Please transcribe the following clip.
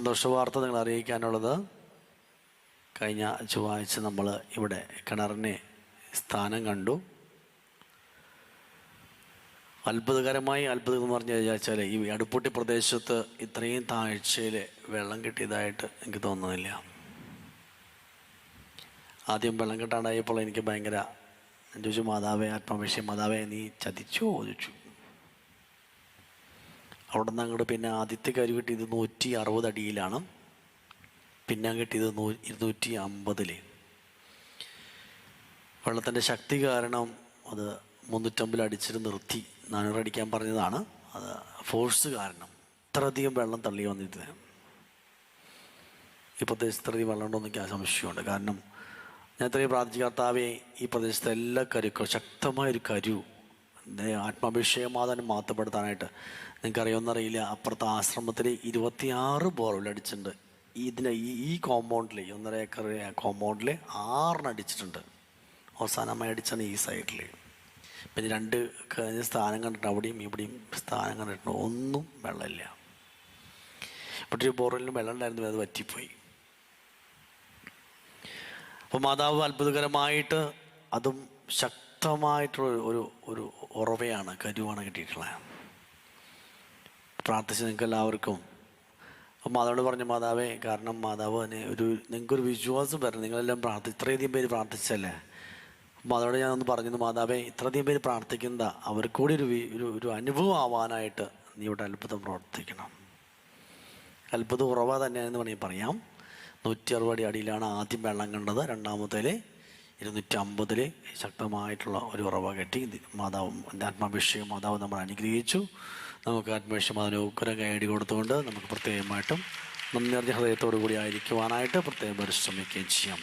സന്തോഷവാർത്ത നിങ്ങൾ അറിയിക്കാനുള്ളത്, കഴിഞ്ഞ ചൊവ്വാഴ്ച നമ്മൾ ഇവിടെ കിണറിന് സ്ഥാനം കണ്ടു. അത്ഭുതം എന്ന് പറഞ്ഞു വിചാരിച്ചാൽ ഈ അടുപ്പൂട്ടി പ്രദേശത്ത് ഇത്രയും താഴ്ചയിൽ വെള്ളം കിട്ടിയതായിട്ട് എനിക്ക് തോന്നുന്നില്ല. ആദ്യം വെള്ളം കിട്ടാണ്ടായപ്പോൾ എനിക്ക് ഭയങ്കര ചോദിച്ചു, മാതാവേ ആത്മാഭിഷേകം, മാതാവേ നീ ചതിച്ചോ ചോദിച്ചു. അവിടെ നിന്ന് അങ്ങോട്ട് പിന്നെ ആദ്യത്തെ കരു കിട്ടിയത് 160 അടിയിലാണ്, പിന്നെ കിട്ടിയത് 250. വെള്ളത്തിൻ്റെ ശക്തി കാരണം അത് 350 അടിച്ചിട്ട് നിർത്തി. 400 അടിക്കാൻ പറഞ്ഞതാണ്. അത് ഫോഴ്സ് കാരണം ഇത്രയധികം വെള്ളം തള്ളി വന്നിട്ട് ഈ പ്രദേശത്ത് ഇത്രയധികം വെള്ളം ഉണ്ടോ എന്നൊക്കെ സംശയമുണ്ട്. കാരണം ഞാൻ ഇത്രയും പ്രാർത്ഥിക്കാത്താവേ ഈ പ്രദേശത്തെ എല്ലാ കരുക്കളും ശക്തമായൊരു കരു ആത്മാഭിഷേകമാതാനെ മാറ്റപ്പെടുത്താനായിട്ട്. നിങ്ങൾക്കറിയുമെന്നറിയില്ല, അപ്പുറത്തെ ആശ്രമത്തിൽ 26 ബോർവെൽ അടിച്ചിട്ടുണ്ട്. ഈ കോമ്പൗണ്ടിൽ 1.5 ഏക്കർ കോമ്പൗണ്ടിൽ 6 അടിച്ചിട്ടുണ്ട്. അവസാനമായി അടിച്ചാണ് ഈ സൈഡിൽ. പിന്നെ 2 സ്ഥാനം കണ്ടിട്ടുണ്ട്, അവിടെയും ഇവിടെയും സ്ഥാനം കണ്ടിട്ടുണ്ട്. ഒന്നും വെള്ളമില്ല. ഇവിടെ ബോർവെല്ലിന് വെള്ളം ഉണ്ടായിരുന്നു, അത് വറ്റിപ്പോയി. അപ്പോൾ മാതാവ് അത്ഭുതകരമായിട്ട് അതും ശക്തമായിട്ടുള്ള ഒരു ഉറവയാണ്, കരുവാണ് കിട്ടിയിട്ടുള്ളത്. പ്രാർത്ഥിച്ച് നിങ്ങൾക്ക് എല്ലാവർക്കും. അപ്പോൾ മാതാവോട് പറഞ്ഞു, മാതാവേ, കാരണം മാതാവ് തന്നെ നിങ്ങൾക്കൊരു വിശ്വാസം വരണം. നിങ്ങളെല്ലാം ഇത്രയധികം പേര് പ്രാർത്ഥിച്ചല്ലേ. മാതാവോട് ഞാനൊന്ന് പറഞ്ഞത്, മാതാവേ ഇത്രയധികം പേര് പ്രാർത്ഥിക്കുന്നത് അവർക്കൂടി ഒരു അനുഭവം ആവാനായിട്ട് നീ ഇവിടെ അത്ഭുതം പ്രവർത്തിക്കണം. അത്ഭുതം ഉറവ തന്നെയാണെന്ന് വേണമെങ്കിൽ പറയാം. 160 അടിയിലാണ് ആദ്യം വെള്ളം കണ്ടത്. രണ്ടാമത്തേൽ 250 ശക്തമായിട്ടുള്ള ഒരു ഉറവ കെട്ടി മാതാവ് ആത്മാഭിഷേകം മാതാവ് നമ്മൾ അനുഗ്രഹിച്ചു. നമുക്ക് ആത്മാഭിഷേകം അതിന് ഉഗ്രം കൈയടി കൊടുത്തുകൊണ്ട് നമുക്ക് പ്രത്യേകമായിട്ടും നന്ദി നിറഞ്ഞ ഹൃദയത്തോടു കൂടി ആയിരിക്കുവാനായിട്ട് പ്രത്യേകം പരിശ്രമിക്കുകയും ചെയ്യാം.